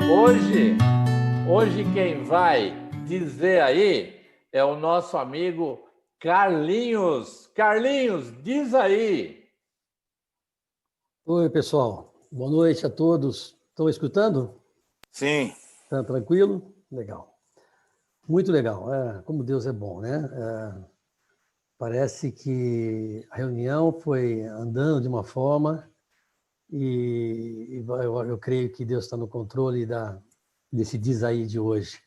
Hoje, hoje quem vai dizer aí é o nosso amigo Carlinhos. Carlinhos, diz aí. Oi, pessoal. Boa noite a todos. Estão escutando? Sim. Tá tranquilo? Legal. Muito legal. Como Deus é bom, né? Parece que a reunião foi andando de uma forma e eu creio que Deus está no controle desse diz aí de hoje,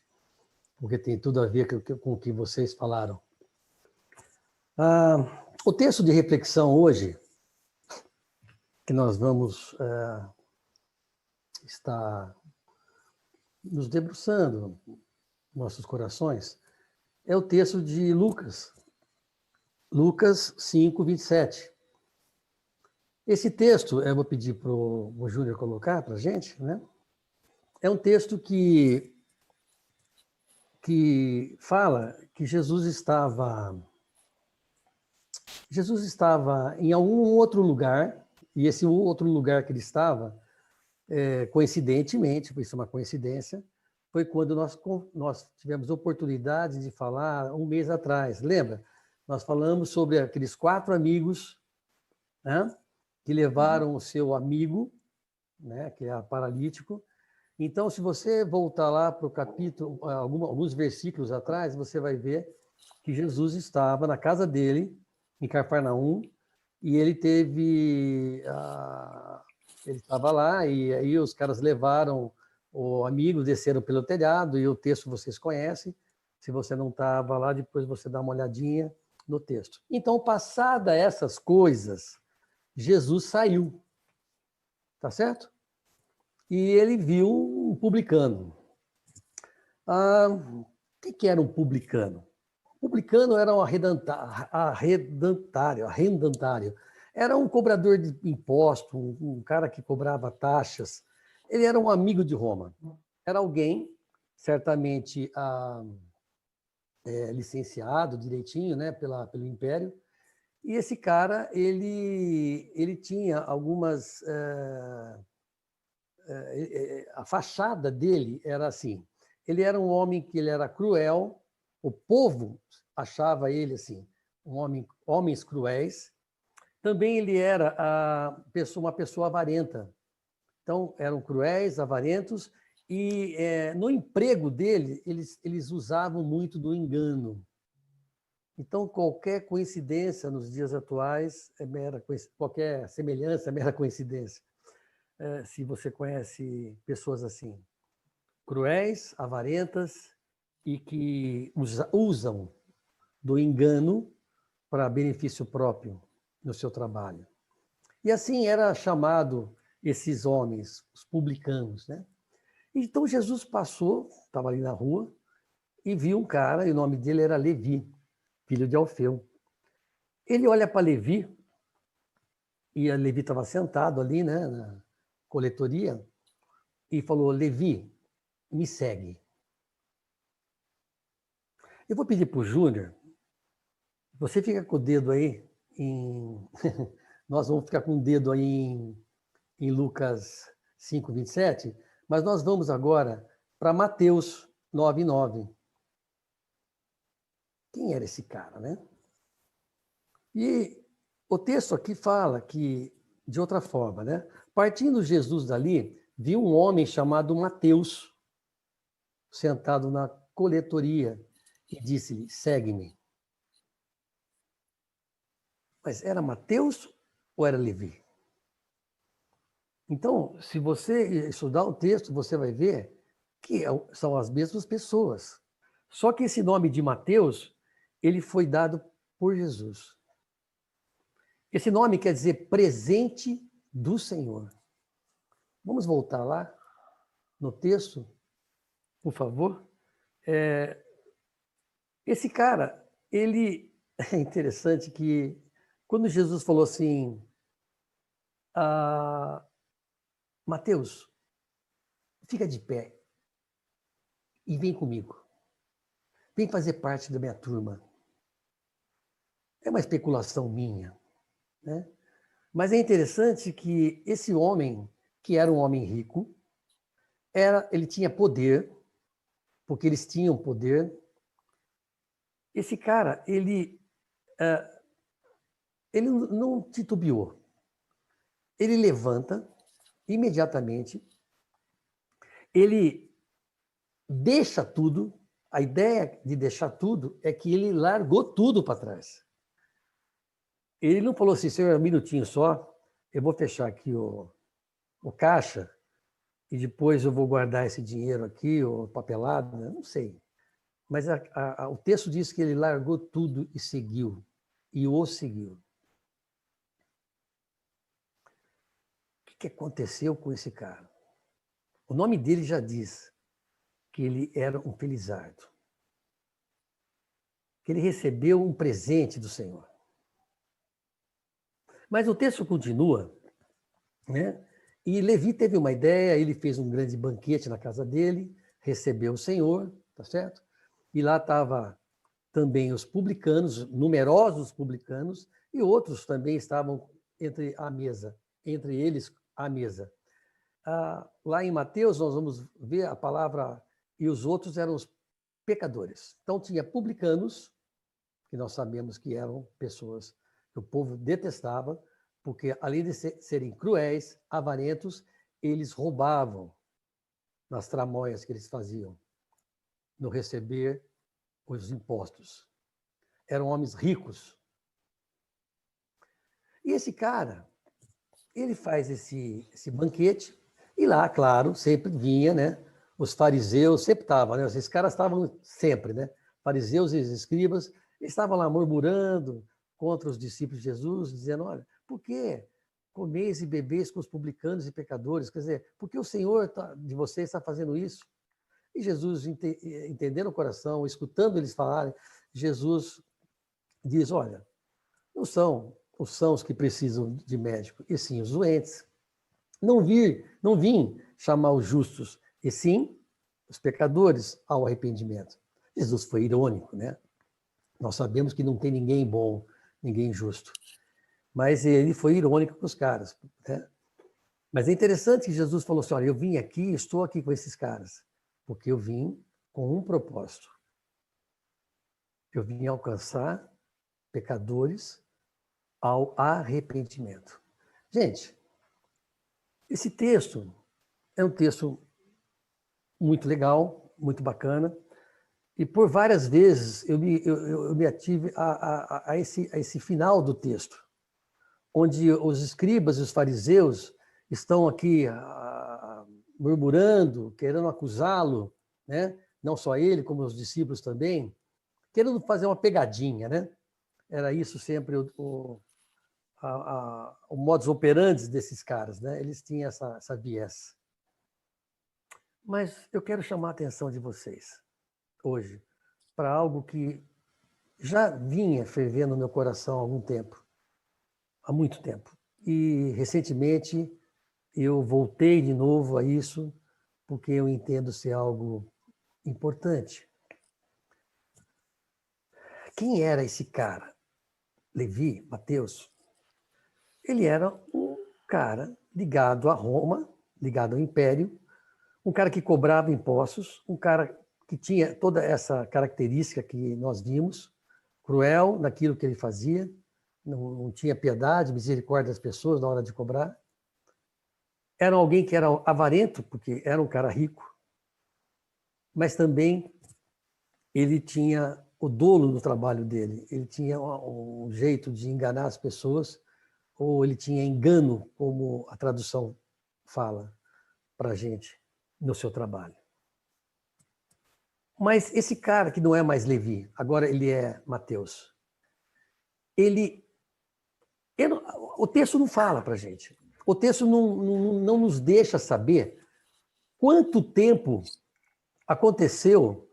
porque tem tudo a ver com o que vocês falaram. O texto de reflexão hoje, que nós vamos estar nos debruçando, nossos corações, é o texto de Lucas 5, 27. Esse texto, eu vou pedir para o Júnior colocar para a gente, né? É um texto que fala que Jesus estava em algum outro lugar, e esse outro lugar que ele estava, coincidentemente, isso é uma coincidência, foi quando nós tivemos oportunidade de falar um mês atrás. Lembra? Nós falamos sobre aqueles 4 amigos, né, que levaram o seu amigo, né, que é paralítico. Então, se você voltar lá para o capítulo, alguns versículos atrás, você vai ver que Jesus estava na casa dele, em Cafarnaum, e ele estava lá, e aí os caras levaram o amigo, desceram pelo telhado, e o texto vocês conhecem. Se você não estava lá, depois você dá uma olhadinha no texto. Então, passada essas coisas, Jesus saiu, tá certo? E ele viu um publicano. O que era um publicano? O publicano era um arrendatário. Era um cobrador de imposto, um cara que cobrava taxas. Ele era um amigo de Roma. Era alguém, certamente licenciado direitinho, né, pelo Império. E esse cara, ele tinha algumas... a fachada dele era assim. Ele era um homem que ele era cruel, o povo achava ele assim, homens cruéis. Também ele era uma pessoa avarenta. Então, eram cruéis, avarentos, e no emprego dele, eles usavam muito do engano. Então, qualquer coincidência nos dias atuais é mera qualquer semelhança é mera coincidência. Se você conhece pessoas assim, cruéis, avarentas e que usam do engano para benefício próprio no seu trabalho. E assim era chamado esses homens, os publicanos, né? Então Jesus passou, estava ali na rua, e viu um cara, e o nome dele era Levi, filho de Alfeu. Ele olha para Levi, e a Levi estava sentado ali, né, na coletoria, e falou: Levi, me segue. Eu vou pedir para o Júnior, você fica com o dedo aí em... Nós vamos ficar com o dedo aí em Lucas 5, 27, mas nós vamos agora para Mateus 9, 9. Quem era esse cara, né? E o texto aqui fala que, de outra forma, né? Partindo Jesus dali, viu um homem chamado Mateus, sentado na coletoria, e disse-lhe: segue-me. Mas era Mateus ou era Levi? Então, se você estudar o texto, você vai ver que são as mesmas pessoas. Só que esse nome de Mateus, ele foi dado por Jesus. Esse nome quer dizer presente do Senhor. Vamos voltar lá no texto, por favor? Esse cara, ele é interessante que quando Jesus falou assim, Mateus, fica de pé e vem comigo. Vem fazer parte da minha turma. É uma especulação minha, né? Mas é interessante que esse homem, que era um homem rico, ele tinha poder, porque eles tinham poder. Esse cara, ele não titubeou. Ele levanta imediatamente, ele deixa tudo. A ideia de deixar tudo é que ele largou tudo para trás. Ele não falou assim, senhor, um minutinho só, eu vou fechar aqui o caixa e depois eu vou guardar esse dinheiro aqui, ou papelado, né? Não sei. Mas o texto diz que ele largou tudo e seguiu, e o seguiu. O que aconteceu com esse cara? O nome dele já diz que ele era um felizardo, que ele recebeu um presente do Senhor. Mas o texto continua, né? E Levi teve uma ideia, ele fez um grande banquete na casa dele, recebeu o Senhor, tá certo? E lá estava também os publicanos, numerosos publicanos, e outros também estavam entre eles a mesa. Lá em Mateus, nós vamos ver a palavra, e os outros eram os pecadores. Então, tinha publicanos, que nós sabemos que eram pessoas que o povo detestava, porque, além de serem cruéis, avarentos, eles roubavam nas tramóias que eles faziam, no receber os impostos. Eram homens ricos. E esse cara, ele faz esse banquete, e lá, claro, sempre vinha, né? Os fariseus, sempre estavam, né? Esses caras estavam sempre, né? Fariseus e os escribas, eles estavam lá murmurando contra os discípulos de Jesus, dizendo, olha, por que comeis e bebeis com os publicanos e pecadores? Quer dizer, por que o Senhor de vocês está fazendo isso? E Jesus, entendendo o coração, escutando eles falarem, Jesus diz, olha, não são os sãos que precisam de médico, e sim os doentes. Não vim chamar os justos, e sim os pecadores ao arrependimento. Jesus foi irônico, né? Nós sabemos que não tem ninguém bom, ninguém justo. Mas ele foi irônico com os caras, né? Mas é interessante que Jesus falou assim, olha, eu vim aqui, estou aqui com esses caras, porque eu vim com um propósito. Eu vim alcançar pecadores ao arrependimento. Gente, esse texto é um texto muito legal, muito bacana, e por várias vezes eu me ative a esse final do texto, onde os escribas e os fariseus estão aqui murmurando, querendo acusá-lo, né? Não só ele, como os discípulos também, querendo fazer uma pegadinha, né? Era isso sempre o modus operandi desses caras, né? Eles tinham essa viés. Mas eu quero chamar a atenção de vocês hoje para algo que já vinha fervendo no meu coração há algum tempo, há muito tempo. E recentemente eu voltei de novo a isso porque eu entendo ser algo importante. Quem era esse cara? Levi, Mateus? Ele era um cara ligado a Roma, ligado ao Império, um cara que cobrava impostos, um cara que tinha toda essa característica que nós vimos, cruel naquilo que ele fazia, não tinha piedade, misericórdia das pessoas na hora de cobrar. Era alguém que era avarento, porque era um cara rico, mas também ele tinha o dolo no trabalho dele, ele tinha um jeito de enganar as pessoas, ou ele tinha engano, como a tradução fala para a gente no seu trabalho. Mas esse cara que não é mais Levi, agora ele é Mateus, o texto não fala para a gente, o texto não nos deixa saber quanto tempo aconteceu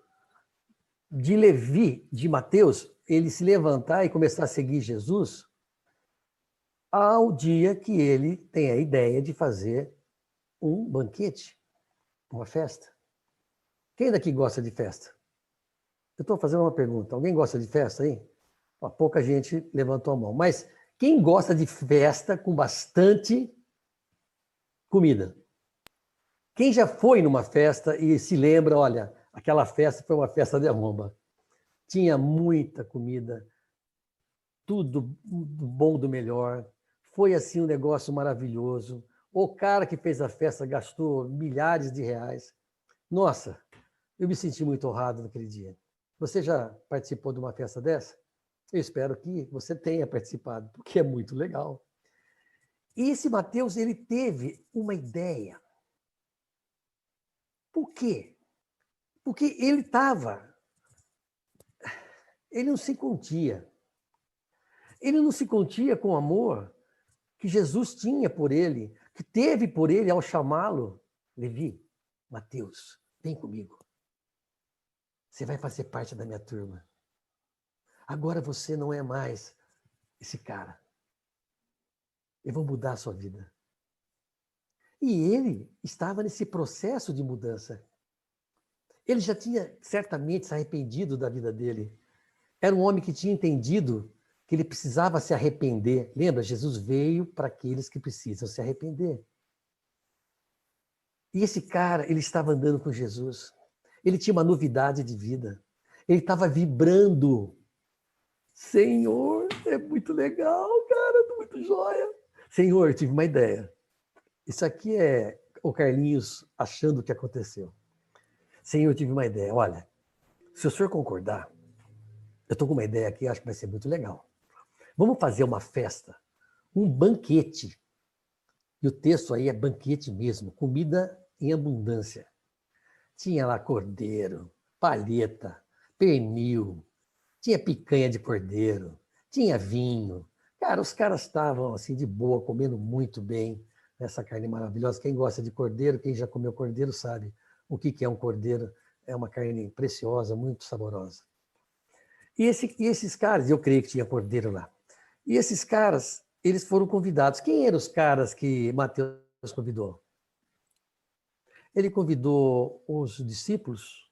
de Levi, de Mateus, ele se levantar e começar a seguir Jesus, ao dia que ele tem a ideia de fazer um banquete, uma festa. Quem daqui gosta de festa? Eu estou fazendo uma pergunta. Alguém gosta de festa aí? Pouca gente levantou a mão. Mas quem gosta de festa com bastante comida? Quem já foi numa festa e se lembra, olha, aquela festa foi uma festa de arromba. Tinha muita comida, tudo do bom, do melhor. Foi assim um negócio maravilhoso. O cara que fez a festa gastou milhares de reais. Nossa, eu me senti muito honrado naquele dia. Você já participou de uma festa dessa? Eu espero que você tenha participado, porque é muito legal. E esse Mateus, ele teve uma ideia. Por quê? Porque ele não se contia. Ele não se contia com o amor que Jesus tinha por ele, que teve por ele ao chamá-lo. Levi, Mateus, vem comigo. Você vai fazer parte da minha turma. Agora você não é mais esse cara. Eu vou mudar a sua vida. E ele estava nesse processo de mudança. Ele já tinha certamente se arrependido da vida dele. Era um homem que tinha entendido que ele precisava se arrepender. Lembra? Jesus veio para aqueles que precisam se arrepender. E esse cara, ele estava andando com Jesus. Ele tinha uma novidade de vida. Ele estava vibrando. Senhor, é muito legal, cara, é muito joia. Senhor, tive uma ideia. Isso aqui é o Carlinhos achando o que aconteceu. Senhor, tive uma ideia. Olha, se o senhor concordar, eu estou com uma ideia aqui, acho que vai ser muito legal. Vamos fazer uma festa, um banquete. E o texto aí é banquete mesmo, comida em abundância. Tinha lá cordeiro, palheta, pernil, tinha picanha de cordeiro, tinha vinho. Cara, os caras estavam assim de boa, comendo muito bem essa carne maravilhosa. Quem gosta de cordeiro, quem já comeu cordeiro sabe o que é um cordeiro. É uma carne preciosa, muito saborosa. E esses caras, eu creio que tinha cordeiro lá. E esses caras, eles foram convidados. Quem eram os caras que Mateus convidou? Ele convidou os discípulos.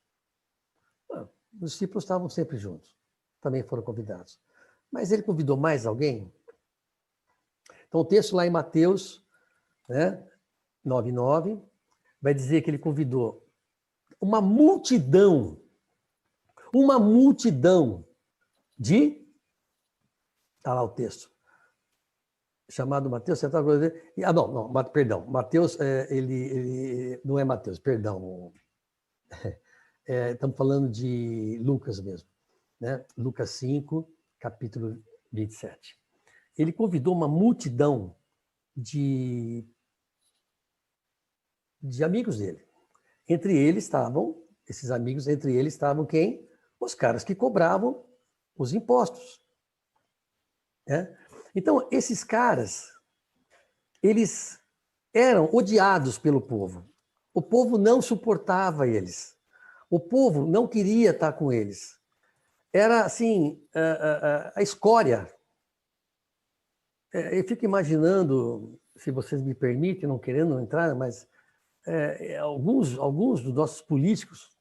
Os discípulos estavam sempre juntos. Também foram convidados. Mas ele convidou mais alguém? Então, o texto lá em Mateus, né, 9:9, vai dizer que ele convidou uma multidão de... Está lá o texto. Chamado Mateus, você está... não, perdão. Mateus, ele não é Mateus, perdão. Estamos falando de Lucas mesmo, né? Lucas 5, capítulo 27. Ele convidou uma multidão de amigos dele. Esses amigos, entre eles estavam quem? Os caras que cobravam os impostos. Né? Então, esses caras, eles eram odiados pelo povo. O povo não suportava eles. O povo não queria estar com eles. Era, assim, a escória. Eu fico imaginando, se vocês me permitem, não querendo entrar, mas alguns dos nossos políticos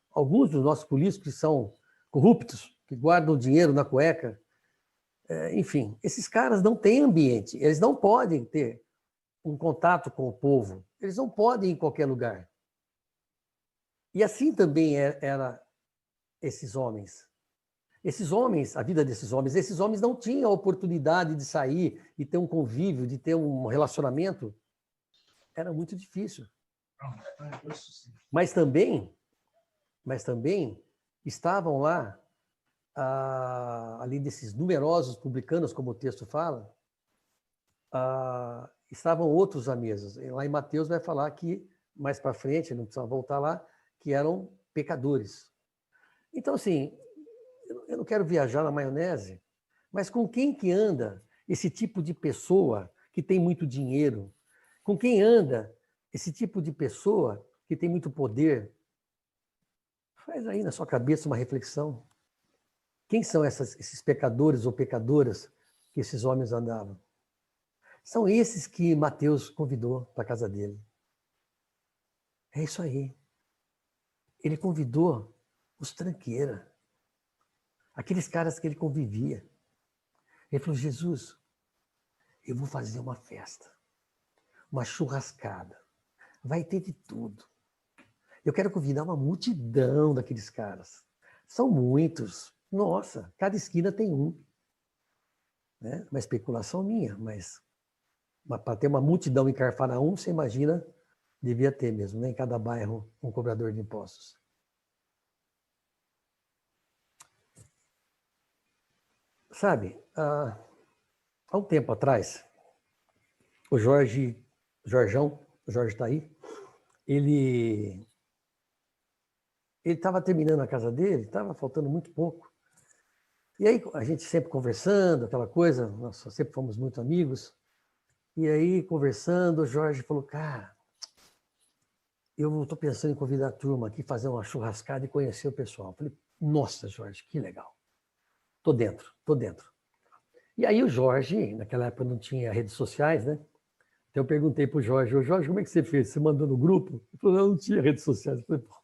que são corruptos, que guardam dinheiro na cueca, enfim, esses caras não têm ambiente, eles não podem ter um contato com o povo, eles não podem ir em qualquer lugar. E assim também era esses homens. A vida desses homens não tinham a oportunidade de sair e ter um convívio, de ter um relacionamento. Era muito difícil. Mas também estavam lá, além desses numerosos publicanos, como o texto fala, estavam outros à mesa. Lá em Mateus vai falar que, mais para frente, não precisa voltar lá, que eram pecadores. Então, assim, eu não quero viajar na maionese, mas com quem que anda esse tipo de pessoa que tem muito dinheiro? Com quem anda esse tipo de pessoa que tem muito poder? Faz aí na sua cabeça uma reflexão. Quem são esses pecadores ou pecadoras que esses homens andavam? São esses que Mateus convidou para a casa dele. É isso aí. Ele convidou os tranqueira, aqueles caras que ele convivia. Ele falou, Jesus, eu vou fazer uma festa, uma churrascada. Vai ter de tudo. Eu quero convidar uma multidão daqueles caras. São muitos. Nossa, cada esquina tem um. Né? Uma especulação minha, mas para ter uma multidão em Carfaraum, você imagina, devia ter mesmo, né? Em cada bairro, um cobrador de impostos. Sabe, há um tempo atrás, o Jorjão, o Jorge está aí, ele estava terminando a casa dele, estava faltando muito pouco. E aí a gente sempre conversando, aquela coisa, nós sempre fomos muito amigos. E aí, conversando, o Jorge falou, cara, eu estou pensando em convidar a turma aqui, fazer uma churrascada e conhecer o pessoal. Eu falei, nossa, Jorge, que legal. Tô dentro. E aí o Jorge, naquela época não tinha redes sociais, né? Então eu perguntei para o Jorge, Jorge, como é que você fez? Você mandou no grupo? Ele falou, não tinha redes sociais. Eu falei, pô,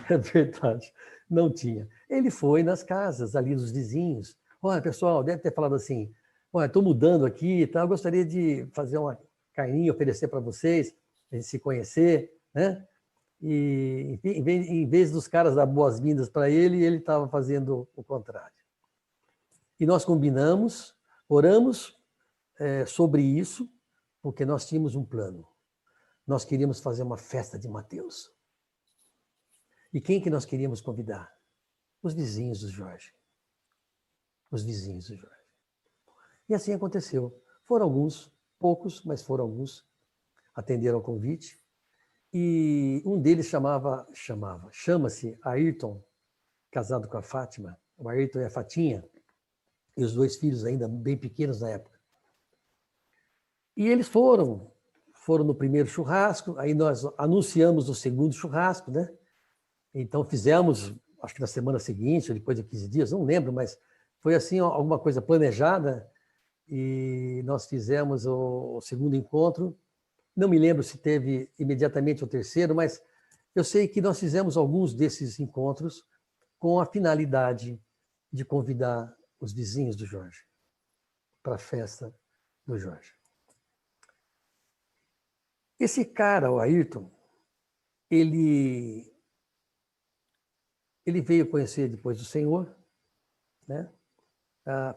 é verdade, não tinha. Ele foi nas casas ali dos vizinhos. Olha, pessoal, deve ter falado assim, olha, estou mudando aqui, tá? Eu gostaria de fazer uma carninha, oferecer para vocês, a gente se conhecer, né? E em vez dos caras dar boas-vindas para ele, ele estava fazendo o contrário. E nós combinamos, oramos sobre isso, porque nós tínhamos um plano. Nós queríamos fazer uma festa de Mateus. E quem que nós queríamos convidar? Os vizinhos do Jorge. Os vizinhos do Jorge. E assim aconteceu. Foram alguns, poucos, mas foram alguns, atenderam ao convite. E um deles chama-se Ayrton, casado com a Fátima. O Ayrton e a Fatinha, e os dois filhos ainda bem pequenos na época. E eles foram no primeiro churrasco, aí nós anunciamos o segundo churrasco, né? Então fizemos, acho que na semana seguinte, ou depois de 15 dias, não lembro, mas foi assim alguma coisa planejada, e nós fizemos o segundo encontro. Não me lembro se teve imediatamente o terceiro, mas eu sei que nós fizemos alguns desses encontros com a finalidade de convidar os vizinhos do Jorge para a festa do Jorge. Esse cara, o Ayrton, ele veio conhecer depois do Senhor, né?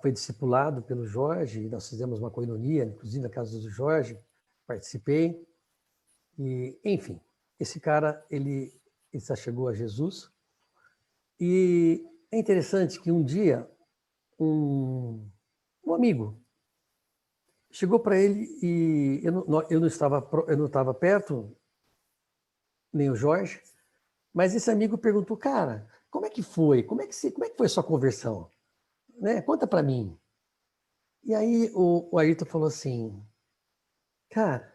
Foi discipulado pelo Jorge, nós fizemos uma coinonia, inclusive na casa do Jorge, participei. E, enfim, esse cara, ele já chegou a Jesus. E é interessante que um dia, um amigo chegou para ele e eu não estava perto, nem o Jorge, mas esse amigo perguntou, cara, como é que foi? Como é que foi a sua conversão? Né? Conta para mim. E aí o Ayrton falou assim, cara,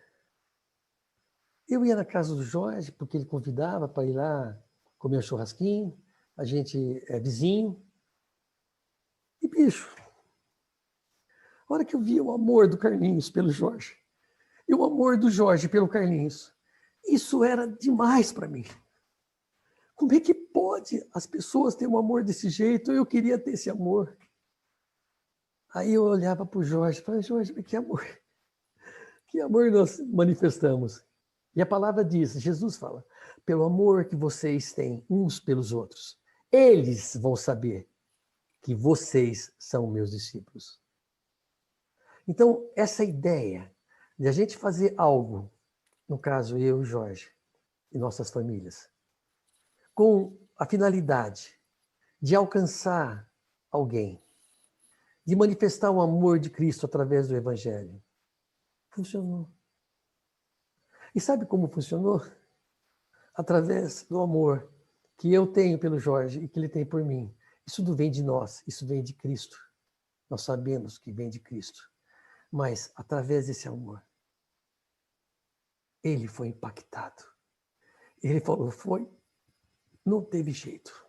eu ia na casa do Jorge porque ele convidava para ir lá comer um churrasquinho, a gente é vizinho. E, bicho, a hora que eu vi o amor do Carlinhos pelo Jorge, e o amor do Jorge pelo Carlinhos, isso era demais para mim. Como é que pode as pessoas terem um amor desse jeito? Eu queria ter esse amor. Aí eu olhava para o Jorge e falava, Jorge, que amor nós manifestamos. E a palavra diz, Jesus fala, pelo amor que vocês têm uns pelos outros, eles vão saber que vocês são meus discípulos. Então, essa ideia de a gente fazer algo, no caso eu e o Jorge, e nossas famílias, com a finalidade de alcançar alguém, de manifestar o amor de Cristo através do Evangelho, funcionou. E sabe como funcionou? Através do amor que eu tenho pelo Jorge e que ele tem por mim. Isso não vem de nós, isso vem de Cristo. Nós sabemos que vem de Cristo. Mas, através desse amor, ele foi impactado. Ele falou, não teve jeito.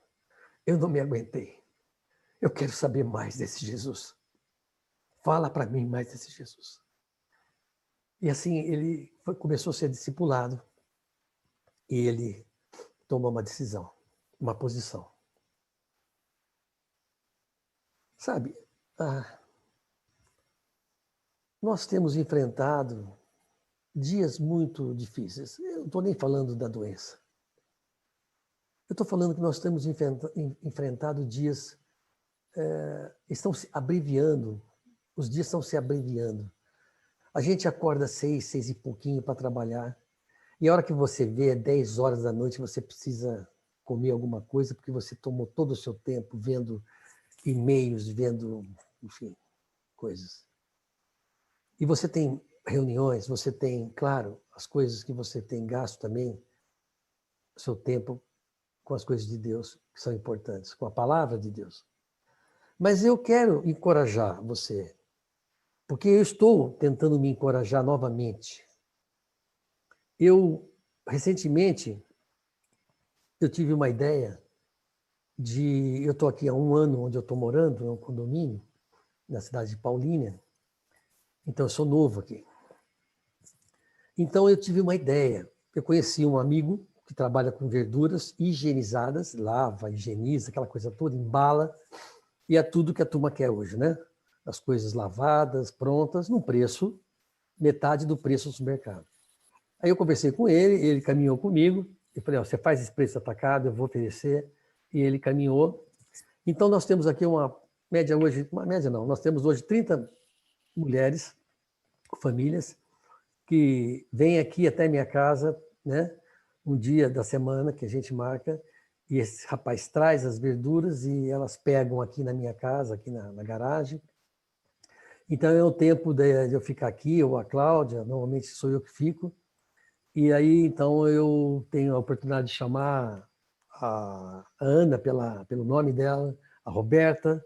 Eu não me aguentei. Eu quero saber mais desse Jesus. Fala para mim mais desse Jesus. E assim, ele começou a ser discipulado. E ele tomou uma decisão, uma posição. Sabe, nós temos enfrentado dias muito difíceis. Eu não estou nem falando da doença. Eu estou falando que nós temos enfrentado dias, estão se abreviando, os dias estão se abreviando. A gente acorda 6 e pouquinho para trabalhar, e a hora que você vê, é 10 horas da noite, você precisa comer alguma coisa, porque você tomou todo o seu tempo vendo e-mails, vendo, enfim, coisas. E você tem reuniões, você tem, claro, as coisas que você tem gasto também, o seu tempo com as coisas de Deus, que são importantes, com a palavra de Deus. Mas eu quero encorajar você, porque eu estou tentando me encorajar novamente. Recentemente, eu tive uma ideia eu estou aqui há um ano onde eu estou morando, é um condomínio, na cidade de Paulínia, então eu sou novo aqui. Então eu tive uma ideia, eu conheci um amigo que trabalha com verduras higienizadas, lava, higieniza, aquela coisa toda, embala, e é tudo que a turma quer hoje, né? As coisas lavadas, prontas, num preço, metade do preço do supermercado. Aí eu conversei com ele caminhou comigo, eu falei, você faz esse preço atacado, eu vou oferecer, e ele caminhou. Então nós temos aqui uma média não, nós temos hoje 30 mulheres, famílias, que vêm aqui até minha casa, né? Um dia da semana que a gente marca, e esse rapaz traz as verduras e elas pegam aqui na minha casa, aqui na garagem. Então é o tempo de eu ficar aqui, ou a Cláudia, normalmente sou eu que fico, e aí então eu tenho a oportunidade de chamar a Ana pelo nome dela, a Roberta,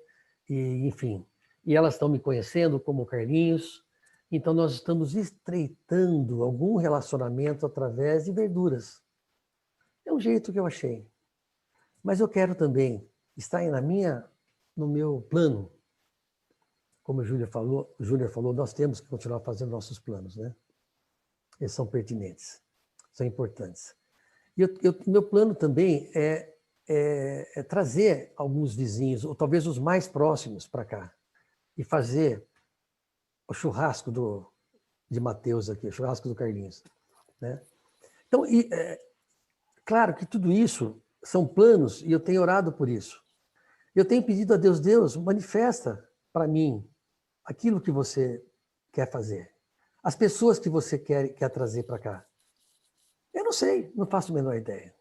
e enfim. E elas estão me conhecendo como Carlinhos, então nós estamos estreitando algum relacionamento através de verduras. É um jeito que eu achei. Mas eu quero também estar no meu plano. Como o Júnior falou, nós temos que continuar fazendo nossos planos, né? Eles são pertinentes, são importantes. E meu plano também é trazer alguns vizinhos, ou talvez os mais próximos, para cá, e fazer o churrasco de Mateus aqui, o churrasco do Carlinhos, né? Então, claro que tudo isso são planos, e eu tenho orado por isso. Eu tenho pedido a Deus, Deus, manifesta para mim aquilo que você quer fazer, as pessoas que você quer trazer para cá. Eu não sei, não faço a menor ideia.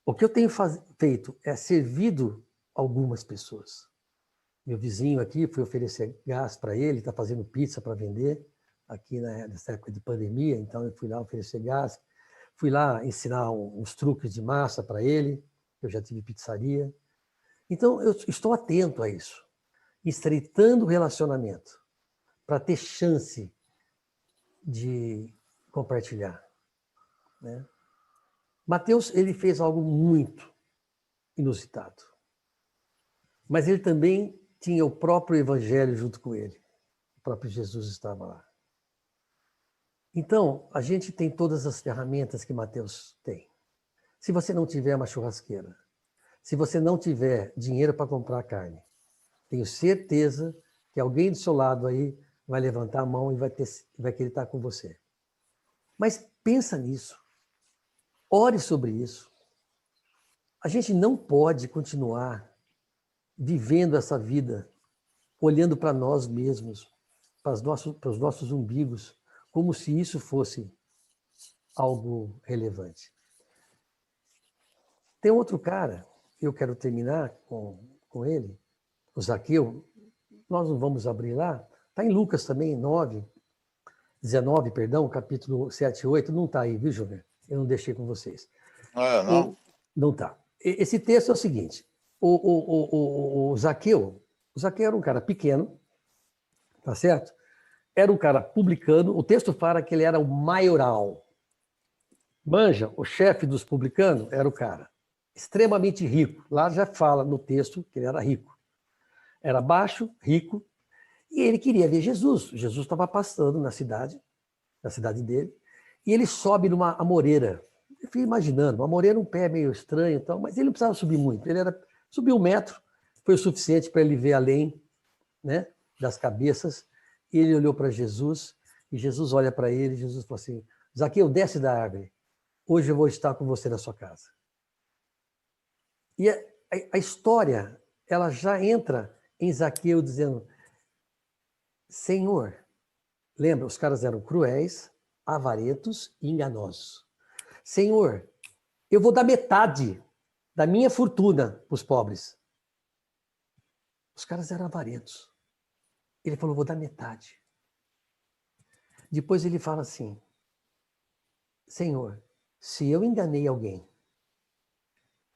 O que eu tenho feito é servido algumas pessoas. Meu vizinho aqui, fui oferecer gás para ele, está fazendo pizza para vender, aqui nessa época de pandemia, então eu fui lá oferecer gás, fui lá ensinar uns truques de massa para ele, eu já tive pizzaria. Então eu estou atento a isso, estreitando o relacionamento, para ter chance de compartilhar, né? Mateus, ele fez algo muito inusitado, mas ele também tinha o próprio evangelho junto com ele. O próprio Jesus estava lá. Então, a gente tem todas as ferramentas que Mateus tem. Se você não tiver uma churrasqueira, se você não tiver dinheiro para comprar carne, tenho certeza que alguém do seu lado aí vai levantar a mão e vai querer estar com você. Mas pensa nisso. Ore sobre isso. A gente não pode continuar vivendo essa vida olhando para nós mesmos, para os nossos umbigos, como se isso fosse algo relevante. Tem outro cara, eu quero terminar com ele, o Zaqueu, nós não vamos abrir lá, está em Lucas também, 19, capítulo 7 e 8, não está aí, viu, Júnior? Eu não deixei com vocês. Não? Não está. Esse texto é o seguinte, o Zaqueu era um cara pequeno, tá certo? Era um cara publicano, o texto fala que ele era o maioral. Manja, o chefe dos publicanos era o cara extremamente rico. Lá já fala no texto que ele era rico. Era baixo, rico, e ele queria ver Jesus. Jesus estava passando na cidade dele, e ele sobe numa amoreira. Eu fiquei imaginando, uma amoreira, um pé meio estranho, então, mas ele não precisava subir muito. Subiu 1 metro, foi o suficiente para ele ver além, né, das cabeças. E ele olhou para Jesus, e Jesus olha para ele, e Jesus falou assim, Zaqueu, desce da árvore. Hoje eu vou estar com você na sua casa. E a história, ela já entra em Zaqueu dizendo, Senhor, lembra, os caras eram cruéis, avarentos e enganosos. Senhor, eu vou dar metade da minha fortuna para os pobres. Os caras eram avarentos. Ele falou, vou dar metade. Depois ele fala assim, Senhor, se eu enganei alguém,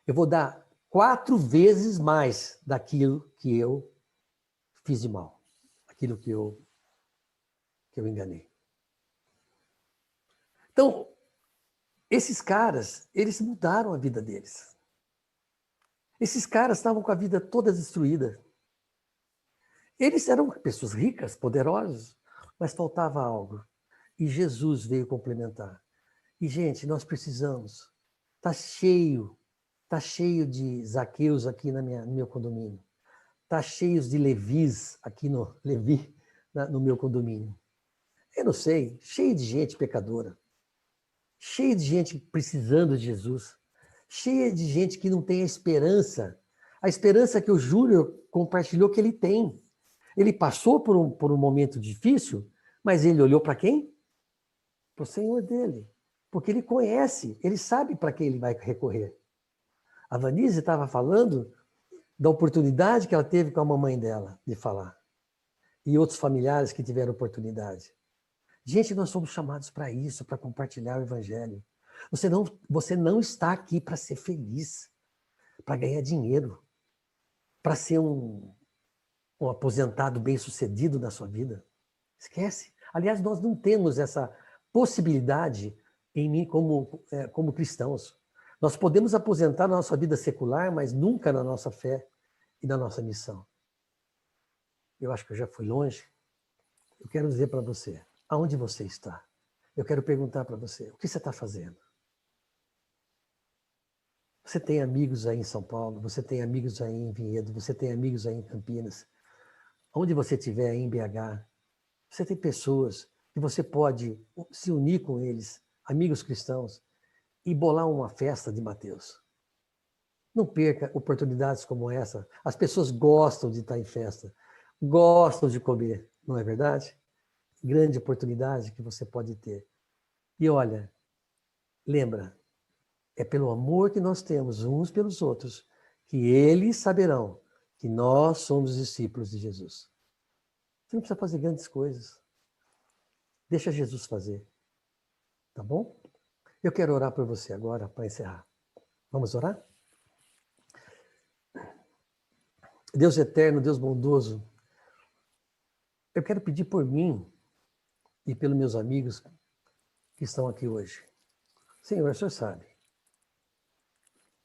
eu vou dar 4 vezes mais daquilo que eu fiz de mal, aquilo que eu enganei. Então, esses caras, eles mudaram a vida deles. Esses caras estavam com a vida toda destruída. Eles eram pessoas ricas, poderosas, mas faltava algo. E Jesus veio complementar. E, gente, nós precisamos. Está cheio de Zaqueus aqui no meu condomínio. Está cheio de Levis aqui no meu condomínio. Eu não sei, cheio de gente pecadora. Cheio de gente precisando de Jesus. Cheia de gente que não tem a esperança que o Júlio compartilhou que ele tem. Ele passou por um momento difícil, mas ele olhou para quem? Para o Senhor dele. Porque ele conhece, ele sabe para quem ele vai recorrer. A Vanise estava falando da oportunidade que ela teve com a mamãe dela de falar. E outros familiares que tiveram oportunidade. Gente, nós somos chamados para isso, para compartilhar o Evangelho. Você não está aqui para ser feliz, para ganhar dinheiro, para ser um aposentado bem-sucedido na sua vida. Esquece. Aliás, nós não temos essa possibilidade em mim como cristãos. Nós podemos aposentar na nossa vida secular, mas nunca na nossa fé e na nossa missão. Eu acho que eu já fui longe. Eu quero dizer para você, aonde você está? Eu quero perguntar para você, o que você está fazendo? Você tem amigos aí em São Paulo, você tem amigos aí em Vinhedo, você tem amigos aí em Campinas. Onde você estiver aí em BH, você tem pessoas que você pode se unir com eles, amigos cristãos, e bolar uma festa de Mateus. Não perca oportunidades como essa. As pessoas gostam de estar em festa, gostam de comer, não é verdade? Grande oportunidade que você pode ter. E olha, lembra, é pelo amor que nós temos uns pelos outros que eles saberão que nós somos discípulos de Jesus. Você não precisa fazer grandes coisas. Deixa Jesus fazer. Tá bom? Eu quero orar por você agora para encerrar. Vamos orar? Deus eterno, Deus bondoso, eu quero pedir por mim e pelos meus amigos que estão aqui hoje. Senhor, o Senhor sabe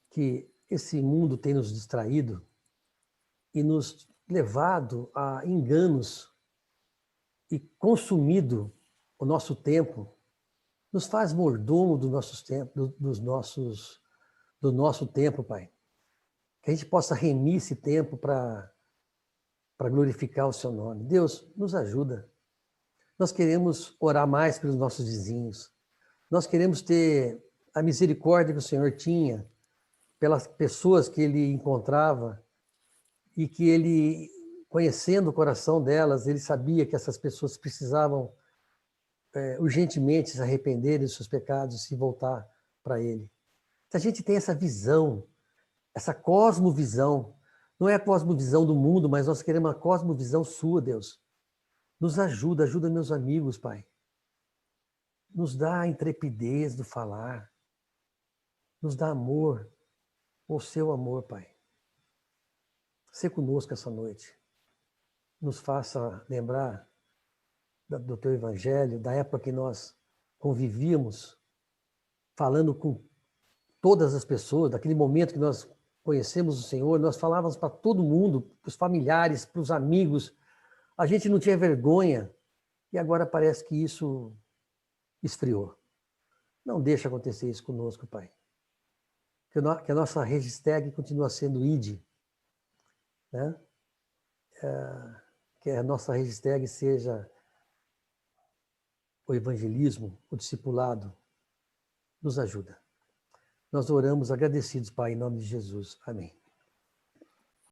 que esse mundo tem nos distraído e nos levado a enganos e consumido o nosso tempo, nos faz mordomo do nosso tempo, Pai. Que a gente possa remir esse tempo para glorificar o Seu nome. Deus, nos ajuda. Nós queremos orar mais pelos nossos vizinhos. Nós queremos ter a misericórdia que o Senhor tinha pelas pessoas que Ele encontrava e que Ele, conhecendo o coração delas, Ele sabia que essas pessoas precisavam urgentemente se arrepender dos seus pecados e se voltar para Ele. Se a gente tem essa visão, essa cosmovisão, não é a cosmovisão do mundo, mas nós queremos uma cosmovisão sua, Deus. Nos ajuda, ajuda meus amigos, Pai. Nos dá a intrepidez do falar. Nos dá amor, o seu amor, Pai. Sê conosco essa noite. Nos faça lembrar do teu evangelho, da época que nós convivíamos, falando com todas as pessoas, daquele momento que nós conhecemos o Senhor, nós falávamos para todo mundo, para os familiares, para os amigos, a gente não tinha vergonha, e agora parece que isso esfriou. Não deixa acontecer isso conosco, Pai. Que a nossa hashtag continue sendo ID, né? Que a nossa hashtag seja o evangelismo, o discipulado. Nos ajuda. Nós oramos agradecidos, Pai, em nome de Jesus. Amém.